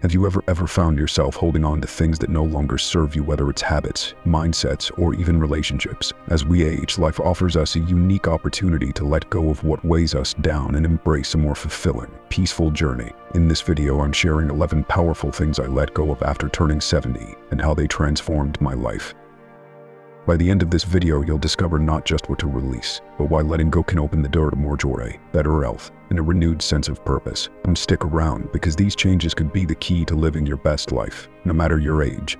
Have you ever found yourself holding on to things that no longer serve you, whether it's habits, mindsets, or even relationships? As we age, life offers us a unique opportunity to let go of what weighs us down and embrace a more fulfilling, peaceful journey. In this video, I'm sharing 11 powerful things I let go of after turning 70 and how they transformed my life. By the end of this video, you'll discover not just what to release, but why letting go can open the door to more joy, better health, and a renewed sense of purpose. And stick around, because these changes could be the key to living your best life, no matter your age.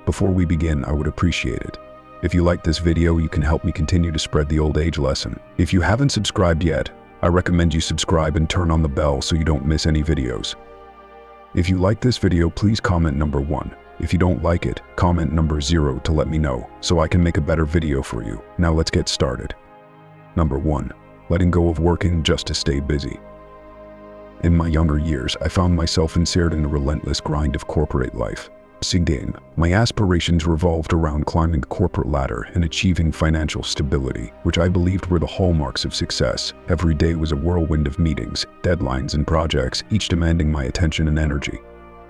Before we begin, I would appreciate it if you like this video. You can help me continue to spread the old age lesson. If you haven't subscribed yet, I recommend you subscribe and turn on the bell so you don't miss any videos. If you like this video, please comment number 1. If you don't like it, comment number 0 to let me know, so I can make a better video for you. Now let's get started. Number 1. Letting go of working just to stay busy. In my younger years, I found myself ensnared in a relentless grind of corporate life. Again, my aspirations revolved around climbing the corporate ladder and achieving financial stability, which I believed were the hallmarks of success. Every day was a whirlwind of meetings, deadlines, and projects, each demanding my attention and energy.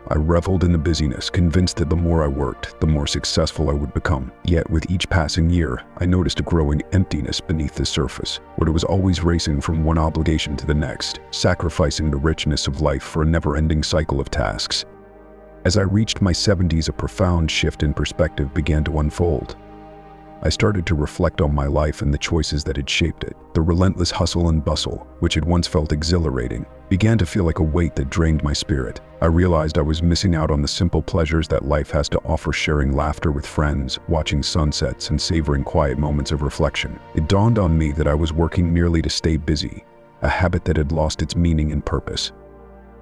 I reveled in the busyness, convinced that the more I worked, the more successful I would become. Yet with each passing year, I noticed a growing emptiness beneath the surface, where it was always racing from one obligation to the next, sacrificing the richness of life for a never-ending cycle of tasks. As I reached my 70s, a profound shift in perspective began to unfold. I started to reflect on my life and the choices that had shaped it. The relentless hustle and bustle, which had once felt exhilarating, began to feel like a weight that drained my spirit. I realized I was missing out on the simple pleasures that life has to offer, sharing laughter with friends, watching sunsets, and savoring quiet moments of reflection. It dawned on me that I was working merely to stay busy, a habit that had lost its meaning and purpose.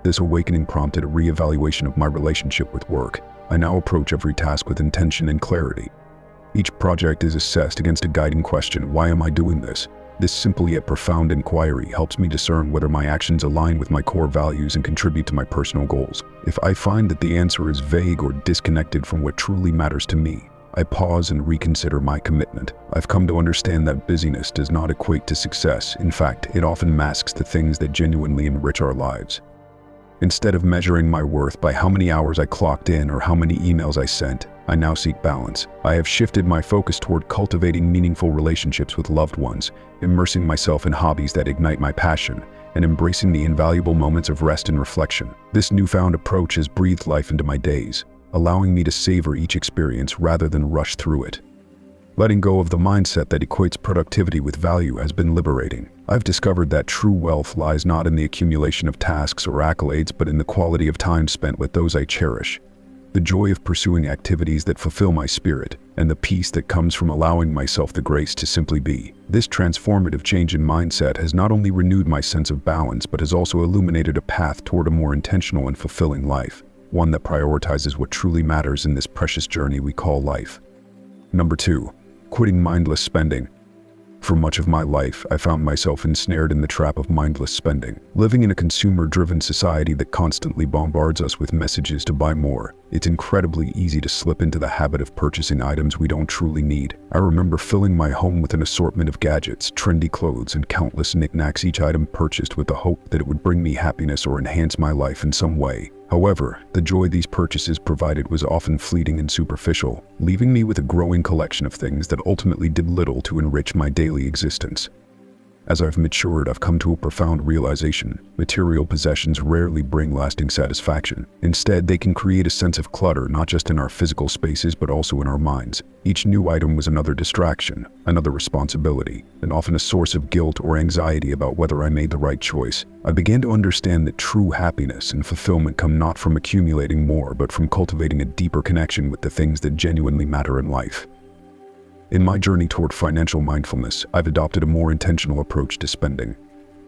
This awakening prompted a reevaluation of my relationship with work. I now approach every task with intention and clarity. Each project is assessed against a guiding question: why am I doing this? This simple yet profound inquiry helps me discern whether my actions align with my core values and contribute to my personal goals. If I find that the answer is vague or disconnected from what truly matters to me, I pause and reconsider my commitment. I've come to understand that busyness does not equate to success. In fact, it often masks the things that genuinely enrich our lives. Instead of measuring my worth by how many hours I clocked in or how many emails I sent, I now seek balance. I have shifted my focus toward cultivating meaningful relationships with loved ones, immersing myself in hobbies that ignite my passion, and embracing the invaluable moments of rest and reflection. This newfound approach has breathed life into my days, allowing me to savor each experience rather than rush through it. Letting go of the mindset that equates productivity with value has been liberating. I've discovered that true wealth lies not in the accumulation of tasks or accolades, but in the quality of time spent with those I cherish. The joy of pursuing activities that fulfill my spirit, and the peace that comes from allowing myself the grace to simply be. This transformative change in mindset has not only renewed my sense of balance, but has also illuminated a path toward a more intentional and fulfilling life, one that prioritizes what truly matters in this precious journey we call life. Number 2. Quitting mindless spending. For much of my life, I found myself ensnared in the trap of mindless spending. Living in a consumer-driven society that constantly bombards us with messages to buy more, it's incredibly easy to slip into the habit of purchasing items we don't truly need. I remember filling my home with an assortment of gadgets, trendy clothes, and countless knickknacks, each item purchased with the hope that it would bring me happiness or enhance my life in some way. However, the joy these purchases provided was often fleeting and superficial, leaving me with a growing collection of things that ultimately did little to enrich my daily existence. As I've matured, I've come to a profound realization: material possessions rarely bring lasting satisfaction. Instead, they can create a sense of clutter, not just in our physical spaces, but also in our minds. Each new item was another distraction, another responsibility, and often a source of guilt or anxiety about whether I made the right choice. I began to understand that true happiness and fulfillment come not from accumulating more, but from cultivating a deeper connection with the things that genuinely matter in life. In my journey toward financial mindfulness, I've adopted a more intentional approach to spending.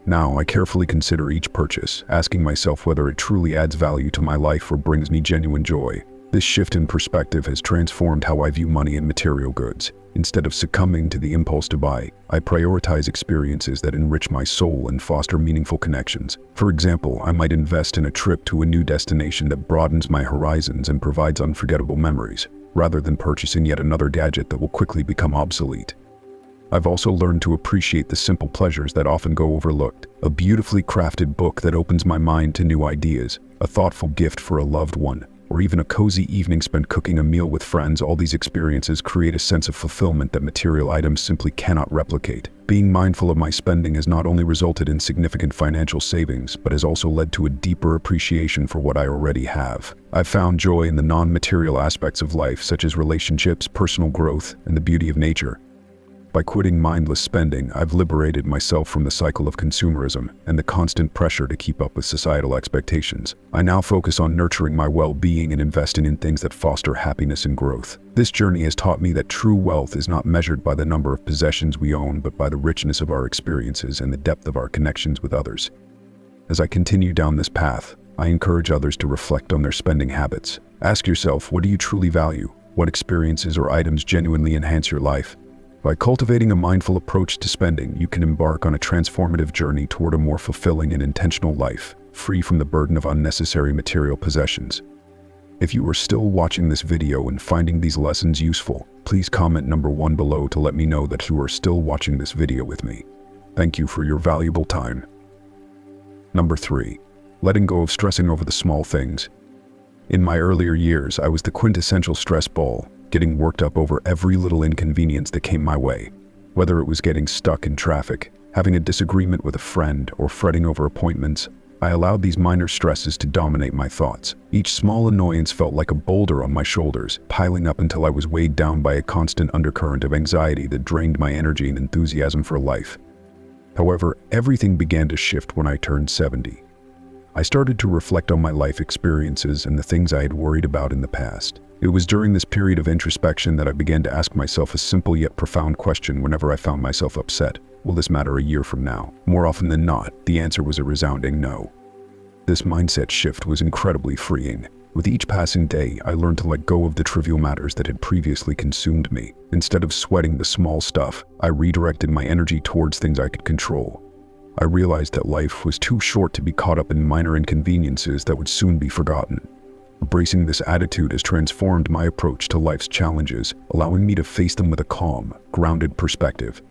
Now, I carefully consider each purchase, asking myself whether it truly adds value to my life or brings me genuine joy. This shift in perspective has transformed how I view money and material goods. Instead of succumbing to the impulse to buy, I prioritize experiences that enrich my soul and foster meaningful connections. For example, I might invest in a trip to a new destination that broadens my horizons and provides unforgettable memories, rather than purchasing yet another gadget that will quickly become obsolete. I've also learned to appreciate the simple pleasures that often go overlooked. A beautifully crafted book that opens my mind to new ideas, a thoughtful gift for a loved one, or even a cozy evening spent cooking a meal with friends. All these experiences create a sense of fulfillment that material items simply cannot replicate. Being mindful of my spending has not only resulted in significant financial savings, but has also led to a deeper appreciation for what I already have. I've found joy in the non-material aspects of life, such as relationships, personal growth, and the beauty of nature. By quitting mindless spending, I've liberated myself from the cycle of consumerism and the constant pressure to keep up with societal expectations. I now focus on nurturing my well-being and investing in things that foster happiness and growth. This journey has taught me that true wealth is not measured by the number of possessions we own, but by the richness of our experiences and the depth of our connections with others. As I continue down this path, I encourage others to reflect on their spending habits. Ask yourself, what do you truly value? What experiences or items genuinely enhance your life? By cultivating a mindful approach to spending, you can embark on a transformative journey toward a more fulfilling and intentional life, free from the burden of unnecessary material possessions. If you are still watching this video and finding these lessons useful, please comment number 1 below to let me know that you are still watching this video with me. Thank you for your valuable time. Number 3. Letting go of stressing over the small things. In my earlier years, I was the quintessential stress ball, getting worked up over every little inconvenience that came my way. Whether it was getting stuck in traffic, having a disagreement with a friend, or fretting over appointments, I allowed these minor stresses to dominate my thoughts. Each small annoyance felt like a boulder on my shoulders, piling up until I was weighed down by a constant undercurrent of anxiety that drained my energy and enthusiasm for life. However, everything began to shift when I turned 70. I started to reflect on my life experiences and the things I had worried about in the past. It was during this period of introspection that I began to ask myself a simple yet profound question whenever I found myself upset. Will this matter a year from now? More often than not, the answer was a resounding no. This mindset shift was incredibly freeing. With each passing day, I learned to let go of the trivial matters that had previously consumed me. Instead of sweating the small stuff, I redirected my energy towards things I could control. I realized that life was too short to be caught up in minor inconveniences that would soon be forgotten. Embracing this attitude has transformed my approach to life's challenges, allowing me to face them with a calm, grounded perspective.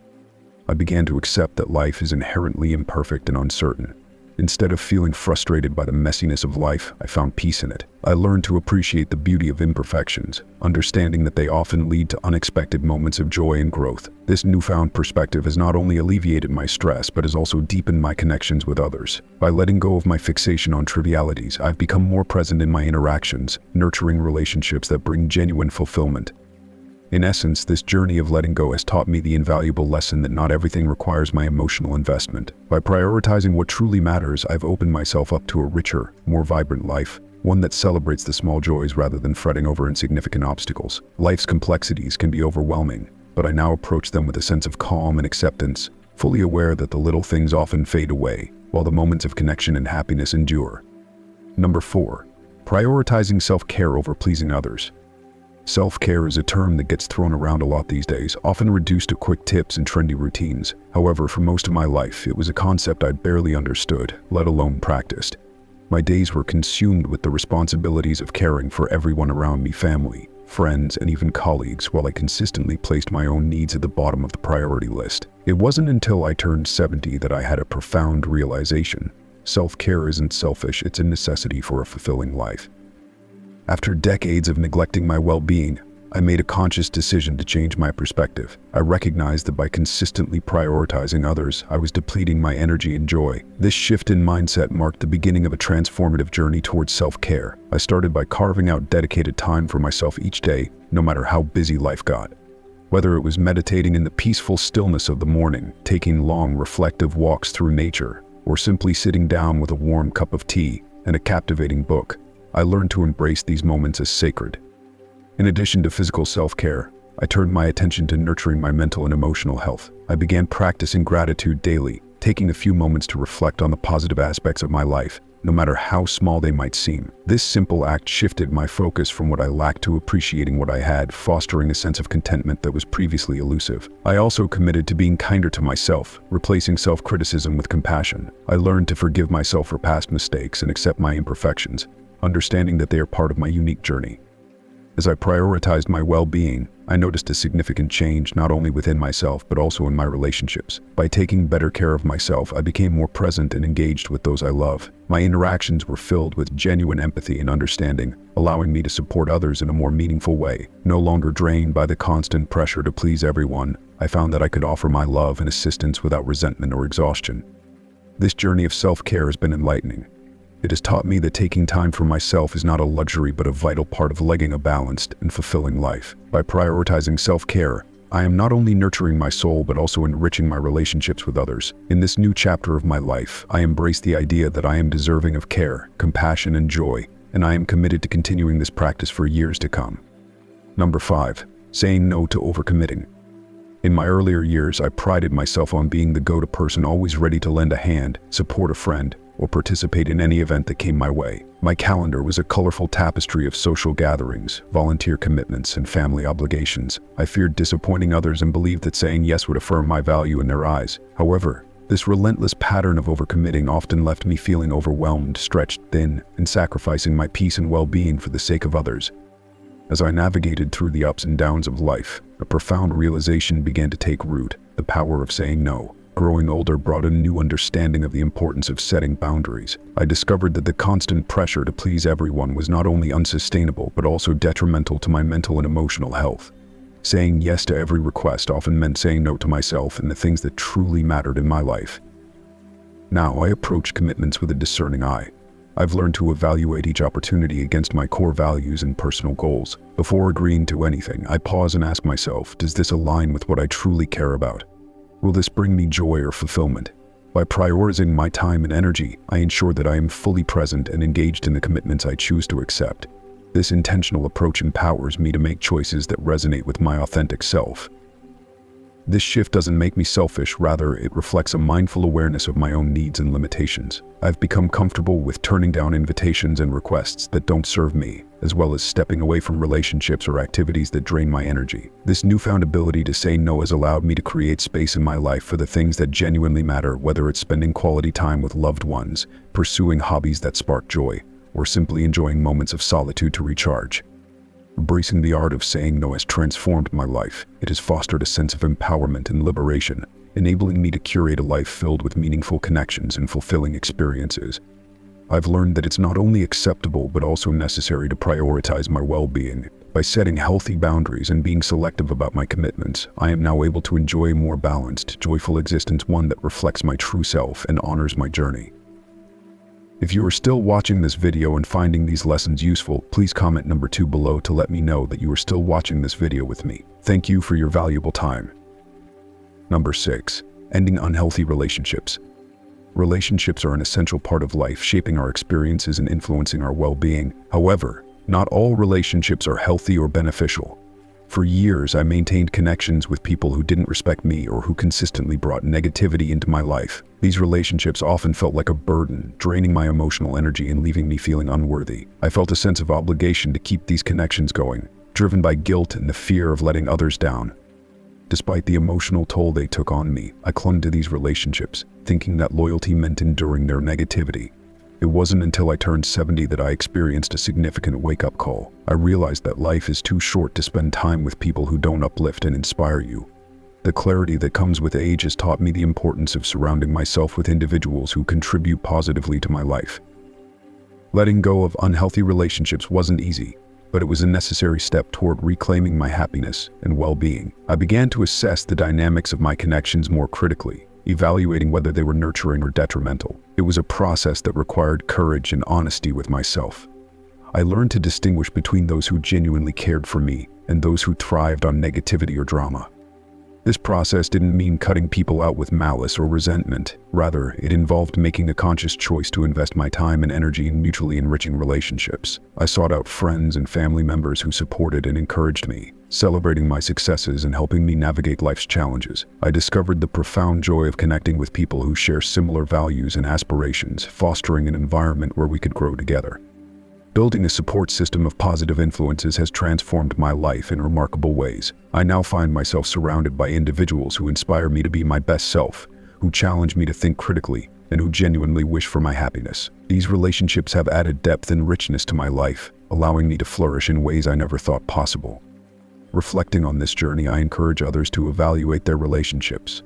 I began to accept that life is inherently imperfect and uncertain. Instead of feeling frustrated by the messiness of life, I found peace in it. I learned to appreciate the beauty of imperfections, understanding that they often lead to unexpected moments of joy and growth. This newfound perspective has not only alleviated my stress, but has also deepened my connections with others. By letting go of my fixation on trivialities, I've become more present in my interactions, nurturing relationships that bring genuine fulfillment. In essence, this journey of letting go has taught me the invaluable lesson that not everything requires my emotional investment. By prioritizing what truly matters, I've opened myself up to a richer, more vibrant life, one that celebrates the small joys rather than fretting over insignificant obstacles. Life's complexities can be overwhelming, but I now approach them with a sense of calm and acceptance, fully aware that the little things often fade away, while the moments of connection and happiness endure. Number 4. Prioritizing self-care over pleasing others. Self-care is a term that gets thrown around a lot these days, often reduced to quick tips and trendy routines. However, for most of my life, it was a concept I'd barely understood, let alone practiced. My days were consumed with the responsibilities of caring for everyone around me, family, friends, and even colleagues, while I consistently placed my own needs at the bottom of the priority list. It wasn't until I turned 70 that I had a profound realization. Self-care isn't selfish, it's a necessity for a fulfilling life. After decades of neglecting my well-being, I made a conscious decision to change my perspective. I recognized that by consistently prioritizing others, I was depleting my energy and joy. This shift in mindset marked the beginning of a transformative journey towards self-care. I started by carving out dedicated time for myself each day, no matter how busy life got. Whether it was meditating in the peaceful stillness of the morning, taking long, reflective walks through nature, or simply sitting down with a warm cup of tea and a captivating book, I learned to embrace these moments as sacred. In addition to physical self-care, I turned my attention to nurturing my mental and emotional health. I began practicing gratitude daily, taking a few moments to reflect on the positive aspects of my life, no matter how small they might seem. This simple act shifted my focus from what I lacked to appreciating what I had, fostering a sense of contentment that was previously elusive. I also committed to being kinder to myself, replacing self-criticism with compassion. I learned to forgive myself for past mistakes and accept my imperfections, understanding that they are part of my unique journey. As I prioritized my well-being, I noticed a significant change not only within myself but also in my relationships. By taking better care of myself, I became more present and engaged with those I love. My interactions were filled with genuine empathy and understanding, allowing me to support others in a more meaningful way. No longer drained by the constant pressure to please everyone, I found that I could offer my love and assistance without resentment or exhaustion. This journey of self-care has been enlightening. It has taught me that taking time for myself is not a luxury but a vital part of leading a balanced and fulfilling life. By prioritizing self-care, I am not only nurturing my soul but also enriching my relationships with others. In this new chapter of my life, I embrace the idea that I am deserving of care, compassion, and joy, and I am committed to continuing this practice for years to come. Number 5. Saying no to overcommitting. In my earlier years, I prided myself on being the go-to person, always ready to lend a hand, support a friend, or participate in any event that came my way. My calendar was a colorful tapestry of social gatherings, volunteer commitments, and family obligations. I feared disappointing others and believed that saying yes would affirm my value in their eyes. However, this relentless pattern of overcommitting often left me feeling overwhelmed, stretched thin, and sacrificing my peace and well-being for the sake of others. As I navigated through the ups and downs of life, a profound realization began to take root: the power of saying no. Growing older brought a new understanding of the importance of setting boundaries. I discovered that the constant pressure to please everyone was not only unsustainable but also detrimental to my mental and emotional health. Saying yes to every request often meant saying no to myself and the things that truly mattered in my life. Now I approach commitments with a discerning eye. I've learned to evaluate each opportunity against my core values and personal goals. Before agreeing to anything, I pause and ask myself, does this align with what I truly care about? Will this bring me joy or fulfillment? By prioritizing my time and energy, I ensure that I am fully present and engaged in the commitments I choose to accept. This intentional approach empowers me to make choices that resonate with my authentic self. This shift doesn't make me selfish, rather it reflects a mindful awareness of my own needs and limitations. I've become comfortable with turning down invitations and requests that don't serve me, as well as stepping away from relationships or activities that drain my energy. This newfound ability to say no has allowed me to create space in my life for the things that genuinely matter, whether it's spending quality time with loved ones, pursuing hobbies that spark joy, or simply enjoying moments of solitude to recharge. Embracing the art of saying no has transformed my life. It has fostered a sense of empowerment and liberation, enabling me to curate a life filled with meaningful connections and fulfilling experiences. I've learned that it's not only acceptable but also necessary to prioritize my well-being. By setting healthy boundaries and being selective about my commitments, I am now able to enjoy a more balanced, joyful existence, one that reflects my true self and honors my journey. If you are still watching this video and finding these lessons useful, please comment number 2 below to let me know that you are still watching this video with me. Thank you for your valuable time. Number 6. Ending unhealthy relationships. Relationships are an essential part of life, shaping our experiences and influencing our well-being. However, not all relationships are healthy or beneficial. For years, I maintained connections with people who didn't respect me or who consistently brought negativity into my life. These relationships often felt like a burden, draining my emotional energy and leaving me feeling unworthy. I felt a sense of obligation to keep these connections going, driven by guilt and the fear of letting others down. Despite the emotional toll they took on me, I clung to these relationships, thinking that loyalty meant enduring their negativity. It wasn't until I turned 70 that I experienced a significant wake-up call. I realized that life is too short to spend time with people who don't uplift and inspire you. The clarity that comes with age has taught me the importance of surrounding myself with individuals who contribute positively to my life. Letting go of unhealthy relationships wasn't easy, but it was a necessary step toward reclaiming my happiness and well-being. I began to assess the dynamics of my connections more critically, evaluating whether they were nurturing or detrimental. It was a process that required courage and honesty with myself. I learned to distinguish between those who genuinely cared for me and those who thrived on negativity or drama. This process didn't mean cutting people out with malice or resentment. Rather, it involved making a conscious choice to invest my time and energy in mutually enriching relationships. I sought out friends and family members who supported and encouraged me, celebrating my successes and helping me navigate life's challenges. I discovered the profound joy of connecting with people who share similar values and aspirations, fostering an environment where we could grow together. Building a support system of positive influences has transformed my life in remarkable ways. I now find myself surrounded by individuals who inspire me to be my best self, who challenge me to think critically, and who genuinely wish for my happiness. These relationships have added depth and richness to my life, allowing me to flourish in ways I never thought possible. Reflecting on this journey, I encourage others to evaluate their relationships.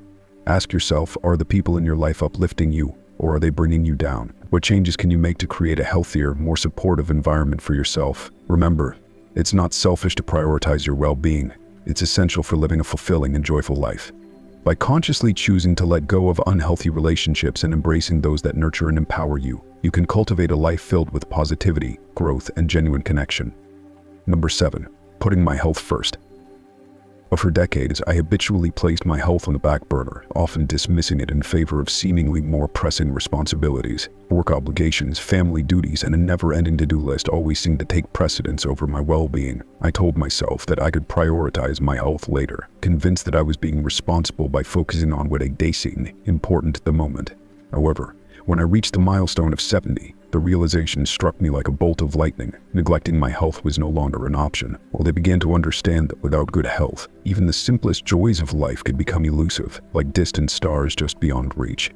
Ask yourself, are the people in your life uplifting you, or are they bringing you down? What changes can you make to create a healthier, more supportive environment for yourself? Remember, it's not selfish to prioritize your well-being. It's essential for living a fulfilling and joyful life. By consciously choosing to let go of unhealthy relationships and embracing those that nurture and empower you, you can cultivate a life filled with positivity, growth, and genuine connection. Number 7. Putting my health first. For decades, I habitually placed my health on the back burner, often dismissing it in favor of seemingly more pressing responsibilities. Work obligations, family duties, and a never-ending to-do list always seemed to take precedence over my well-being. I told myself that I could prioritize my health later, convinced that I was being responsible by focusing on what seemed important at the moment. However, when I reached the milestone of 70, the realization struck me like a bolt of lightning. Neglecting my health was no longer an option. I began to understand that without good health, even the simplest joys of life could become elusive, like distant stars just beyond reach.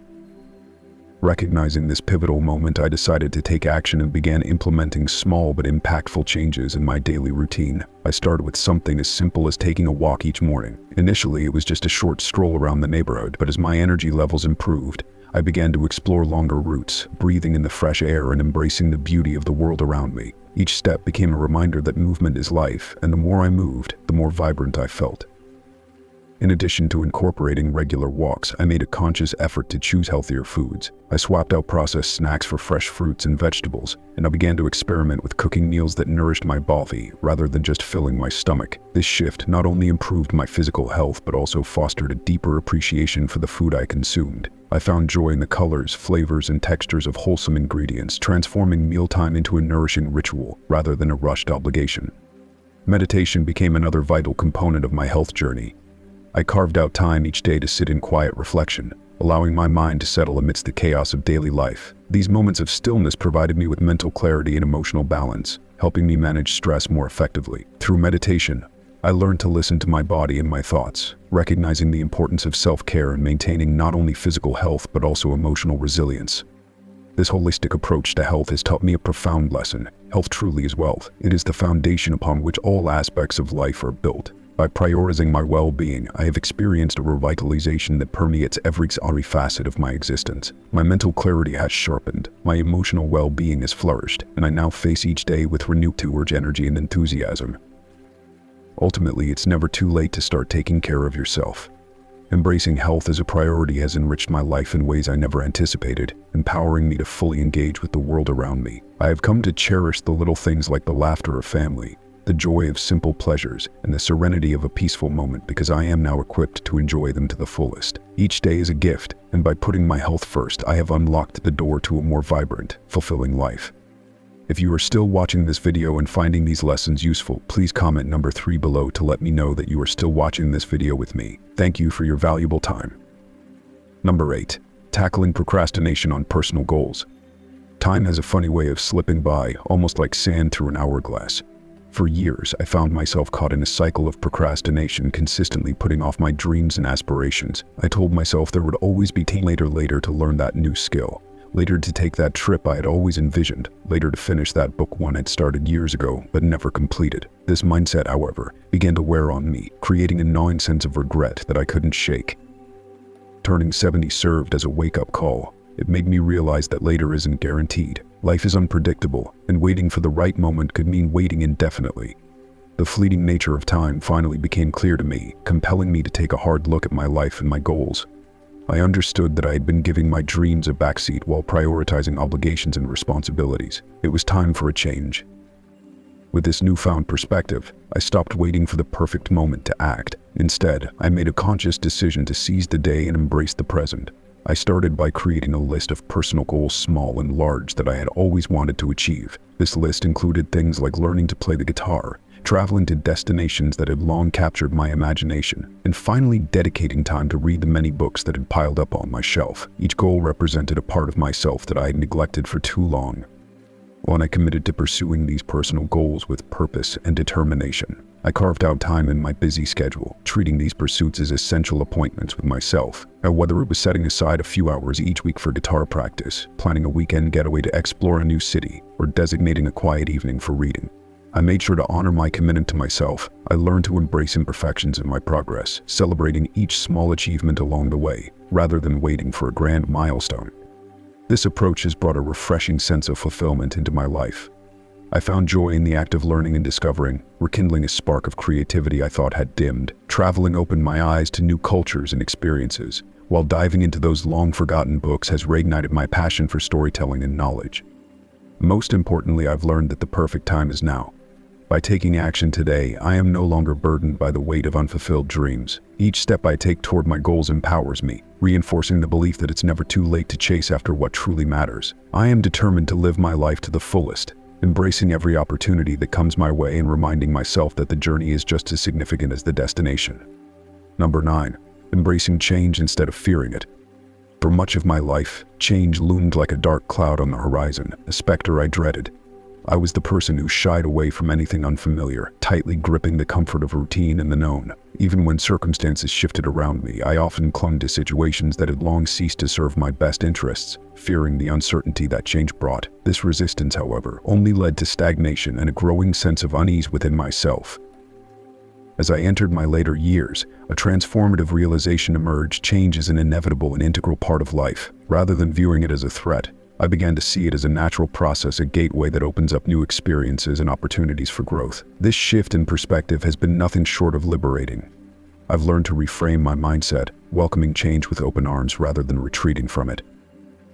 Recognizing this pivotal moment, I decided to take action and began implementing small but impactful changes in my daily routine. I started with something as simple as taking a walk each morning. Initially, it was just a short stroll around the neighborhood, but as my energy levels improved, I began to explore longer routes, breathing in the fresh air and embracing the beauty of the world around me. Each step became a reminder that movement is life, and the more I moved, the more vibrant I felt. In addition to incorporating regular walks, I made a conscious effort to choose healthier foods. I swapped out processed snacks for fresh fruits and vegetables, and I began to experiment with cooking meals that nourished my body rather than just filling my stomach. This shift not only improved my physical health but also fostered a deeper appreciation for the food I consumed. I found joy in the colors, flavors, and textures of wholesome ingredients, transforming mealtime into a nourishing ritual rather than a rushed obligation. Meditation became another vital component of my health journey. I carved out time each day to sit in quiet reflection, allowing my mind to settle amidst the chaos of daily life. These moments of stillness provided me with mental clarity and emotional balance, helping me manage stress more effectively. Through meditation, I learned to listen to my body and my thoughts, recognizing the importance of self-care and maintaining not only physical health but also emotional resilience. This holistic approach to health has taught me a profound lesson. Health truly is wealth. It is the foundation upon which all aspects of life are built. By prioritizing my well-being, I have experienced a revitalization that permeates every facet of my existence. My mental clarity has sharpened, my emotional well-being has flourished, and I now face each day with renewed energy and enthusiasm. Ultimately, it's never too late to start taking care of yourself. Embracing health as a priority has enriched my life in ways I never anticipated, empowering me to fully engage with the world around me. I have come to cherish the little things like the laughter of family, the joy of simple pleasures, and the serenity of a peaceful moment because I am now equipped to enjoy them to the fullest. Each day is a gift, and by putting my health first, I have unlocked the door to a more vibrant, fulfilling life. If you are still watching this video and finding these lessons useful, please comment number 3 below to let me know that you are still watching this video with me. Thank you for your valuable time. Number 8. Tackling procrastination on personal goals. Time has a funny way of slipping by, almost like sand through an hourglass. For years, I found myself caught in a cycle of procrastination, consistently putting off my dreams and aspirations. I told myself there would always be later to learn that new skill, later to take that trip I had always envisioned, later to finish that book one had started years ago but never completed. This mindset, however, began to wear on me, creating a gnawing sense of regret that I couldn't shake. Turning 70 served as a wake-up call. It made me realize that later isn't guaranteed. Life is unpredictable, and waiting for the right moment could mean waiting indefinitely. The fleeting nature of time finally became clear to me, compelling me to take a hard look at my life and my goals. I understood that I had been giving my dreams a backseat while prioritizing obligations and responsibilities. It was time for a change. With this newfound perspective, I stopped waiting for the perfect moment to act. Instead, I made a conscious decision to seize the day and embrace the present. I started by creating a list of personal goals, small and large, that I had always wanted to achieve. This list included things like learning to play the guitar, traveling to destinations that had long captured my imagination, and finally dedicating time to read the many books that had piled up on my shelf. Each goal represented a part of myself that I had neglected for too long. When I committed to pursuing these personal goals with purpose and determination, I carved out time in my busy schedule, treating these pursuits as essential appointments with myself. Now, whether it was setting aside a few hours each week for guitar practice, planning a weekend getaway to explore a new city, or designating a quiet evening for reading, I made sure to honor my commitment to myself. I learned to embrace imperfections in my progress, celebrating each small achievement along the way, rather than waiting for a grand milestone. This approach has brought a refreshing sense of fulfillment into my life. I found joy in the act of learning and discovering, rekindling a spark of creativity I thought had dimmed. Traveling opened my eyes to new cultures and experiences, while diving into those long-forgotten books has reignited my passion for storytelling and knowledge. Most importantly, I've learned that the perfect time is now. By taking action today, I am no longer burdened by the weight of unfulfilled dreams. Each step I take toward my goals empowers me, reinforcing the belief that it's never too late to chase after what truly matters. I am determined to live my life to the fullest, embracing every opportunity that comes my way and reminding myself that the journey is just as significant as the destination. Number 9. Embracing change instead of fearing it. For much of my life, change loomed like a dark cloud on the horizon, a specter I dreaded. I was the person who shied away from anything unfamiliar, tightly gripping the comfort of routine and the known. Even when circumstances shifted around me, I often clung to situations that had long ceased to serve my best interests, fearing the uncertainty that change brought. This resistance, however, only led to stagnation and a growing sense of unease within myself. As I entered my later years, a transformative realization emerged: change is an inevitable and integral part of life. Rather than viewing it as a threat, I began to see it as a natural process, a gateway that opens up new experiences and opportunities for growth. This shift in perspective has been nothing short of liberating. I've learned to reframe my mindset, welcoming change with open arms rather than retreating from it.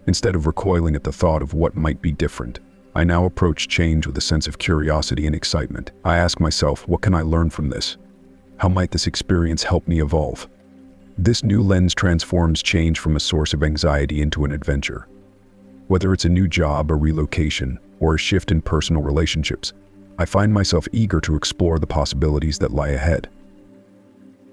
Instead of recoiling at the thought of what might be different, I now approach change with a sense of curiosity and excitement. I ask myself, what can I learn from this? How might this experience help me evolve? This new lens transforms change from a source of anxiety into an adventure. Whether it's a new job, a relocation, or a shift in personal relationships, I find myself eager to explore the possibilities that lie ahead.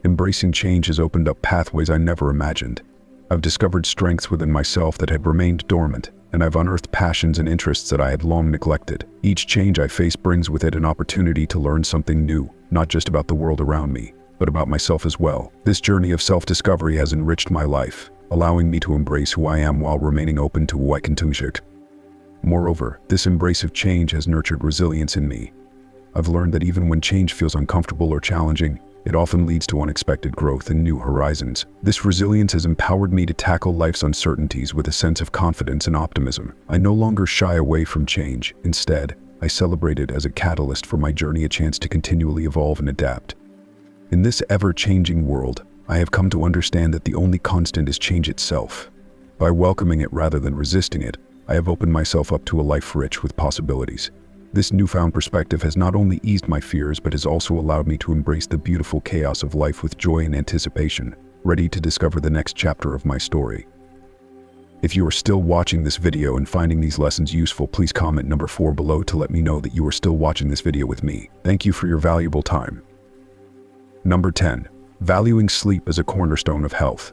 Embracing change has opened up pathways I never imagined. I've discovered strengths within myself that had remained dormant, and I've unearthed passions and interests that I had long neglected. Each change I face brings with it an opportunity to learn something new, not just about the world around me, but about myself as well. This journey of self-discovery has enriched my life, allowing me to embrace who I am while remaining open to who I can be. Moreover, this embrace of change has nurtured resilience in me. I've learned that even when change feels uncomfortable or challenging, it often leads to unexpected growth and new horizons. This resilience has empowered me to tackle life's uncertainties with a sense of confidence and optimism. I no longer shy away from change. Instead, I celebrate it as a catalyst for my journey, a chance to continually evolve and adapt. In this ever-changing world, I have come to understand that the only constant is change itself. By welcoming it rather than resisting it, I have opened myself up to a life rich with possibilities. This newfound perspective has not only eased my fears, but has also allowed me to embrace the beautiful chaos of life with joy and anticipation, ready to discover the next chapter of my story. If you are still watching this video and finding these lessons useful, please comment number 4 below to let me know that you are still watching this video with me. Thank you for your valuable time. Number 10. Valuing sleep as a cornerstone of health.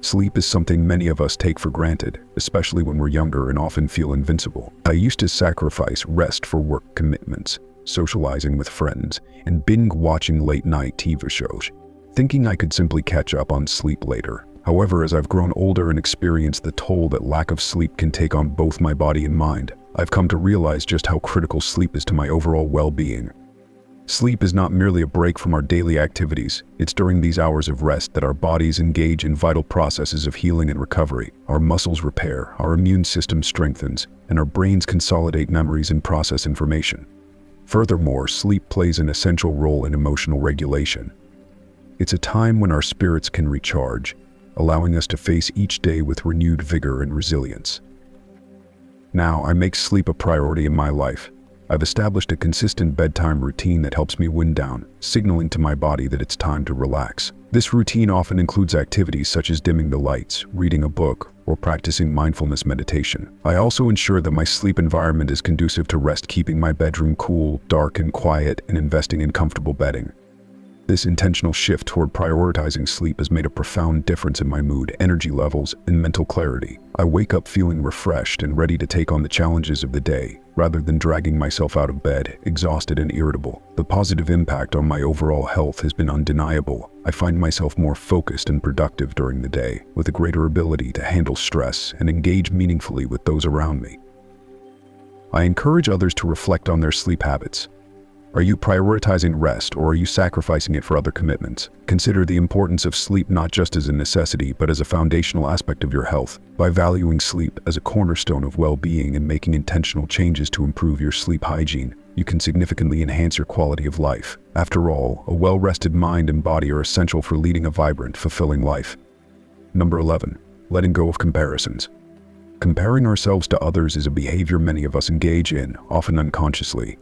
Sleep is something many of us take for granted, especially when we're younger and often feel invincible. I used to sacrifice rest for work commitments, socializing with friends, and binge-watching late-night TV shows, thinking I could simply catch up on sleep later. However, as I've grown older and experienced the toll that lack of sleep can take on both my body and mind, I've come to realize just how critical sleep is to my overall well-being. Sleep is not merely a break from our daily activities. It's during these hours of rest that our bodies engage in vital processes of healing and recovery. Our muscles repair, our immune system strengthens, and our brains consolidate memories and process information. Furthermore, sleep plays an essential role in emotional regulation. It's a time when our spirits can recharge, allowing us to face each day with renewed vigor and resilience. Now, I make sleep a priority in my life. I've established a consistent bedtime routine that helps me wind down, signaling to my body that it's time to relax. This routine often includes activities such as dimming the lights, reading a book, or practicing mindfulness meditation. I also ensure that my sleep environment is conducive to rest, keeping my bedroom cool, dark, and quiet, and investing in comfortable bedding. This intentional shift toward prioritizing sleep has made a profound difference in my mood, energy levels, and mental clarity. I wake up feeling refreshed and ready to take on the challenges of the day, rather than dragging myself out of bed, exhausted and irritable. The positive impact on my overall health has been undeniable. I find myself more focused and productive during the day, with a greater ability to handle stress and engage meaningfully with those around me. I encourage others to reflect on their sleep habits. Are you prioritizing rest, or are you sacrificing it for other commitments? Consider the importance of sleep not just as a necessity, but as a foundational aspect of your health. By valuing sleep as a cornerstone of well-being and making intentional changes to improve your sleep hygiene, you can significantly enhance your quality of life. After all, a well-rested mind and body are essential for leading a vibrant, fulfilling life. Number 11. Letting go of comparisons. Comparing ourselves to others is a behavior many of us engage in, often unconsciously.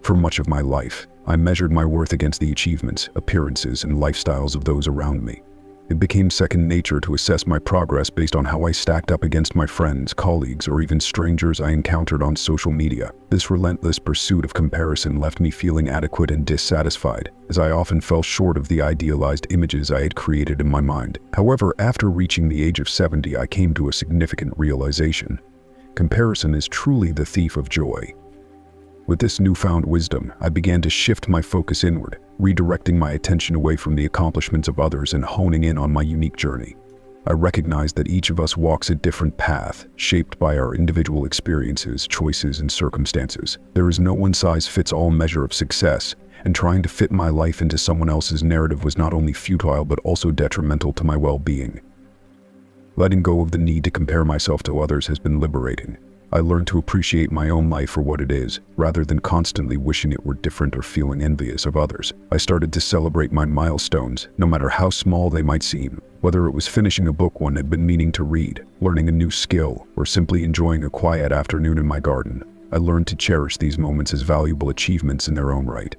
For much of my life, I measured my worth against the achievements, appearances, and lifestyles of those around me. It became second nature to assess my progress based on how I stacked up against my friends, colleagues, or even strangers I encountered on social media. This relentless pursuit of comparison left me feeling inadequate and dissatisfied, as I often fell short of the idealized images I had created in my mind. However, after reaching the age of 70, I came to a significant realization. Comparison is truly the thief of joy. With this newfound wisdom, I began to shift my focus inward, redirecting my attention away from the accomplishments of others and honing in on my unique journey. I recognized that each of us walks a different path, shaped by our individual experiences, choices, and circumstances. There is no one-size-fits-all measure of success, and trying to fit my life into someone else's narrative was not only futile but also detrimental to my well-being. Letting go of the need to compare myself to others has been liberating. I learned to appreciate my own life for what it is, rather than constantly wishing it were different or feeling envious of others. I started to celebrate my milestones, no matter how small they might seem. Whether it was finishing a book one had been meaning to read, learning a new skill, or simply enjoying a quiet afternoon in my garden, I learned to cherish these moments as valuable achievements in their own right.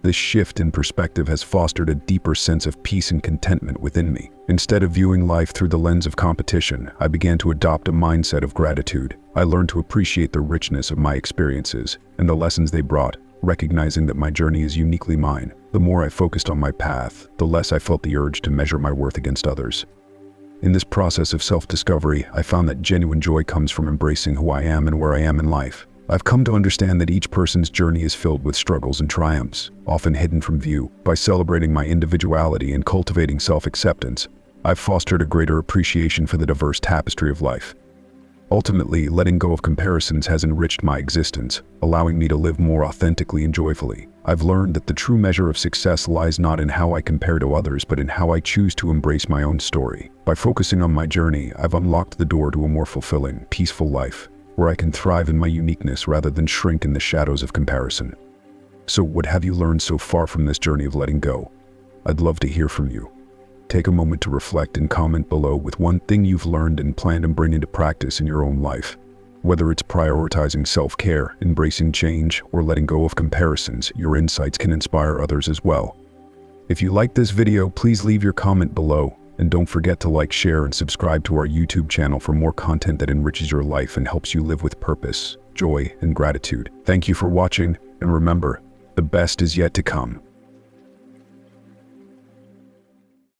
This shift in perspective has fostered a deeper sense of peace and contentment within me. Instead of viewing life through the lens of competition, I began to adopt a mindset of gratitude. I learned to appreciate the richness of my experiences and the lessons they brought, recognizing that my journey is uniquely mine. The more I focused on my path, the less I felt the urge to measure my worth against others. In this process of self-discovery, I found that genuine joy comes from embracing who I am and where I am in life. I've come to understand that each person's journey is filled with struggles and triumphs, often hidden from view. By celebrating my individuality and cultivating self-acceptance, I've fostered a greater appreciation for the diverse tapestry of life. Ultimately, letting go of comparisons has enriched my existence, allowing me to live more authentically and joyfully. I've learned that the true measure of success lies not in how I compare to others, but in how I choose to embrace my own story. By focusing on my journey, I've unlocked the door to a more fulfilling, peaceful life, where I can thrive in my uniqueness rather than shrink in the shadows of comparison. So what have you learned so far from this journey of letting go? I'd love to hear from you. Take a moment to reflect and comment below with one thing you've learned and plan to bring into practice in your own life. Whether it's prioritizing self-care, embracing change, or letting go of comparisons, your insights can inspire others as well. If you liked this video, please leave your comment below. And don't forget to like, share, and subscribe to our YouTube channel for more content that enriches your life and helps you live with purpose, joy, and gratitude. Thank you for watching, and remember, the best is yet to come.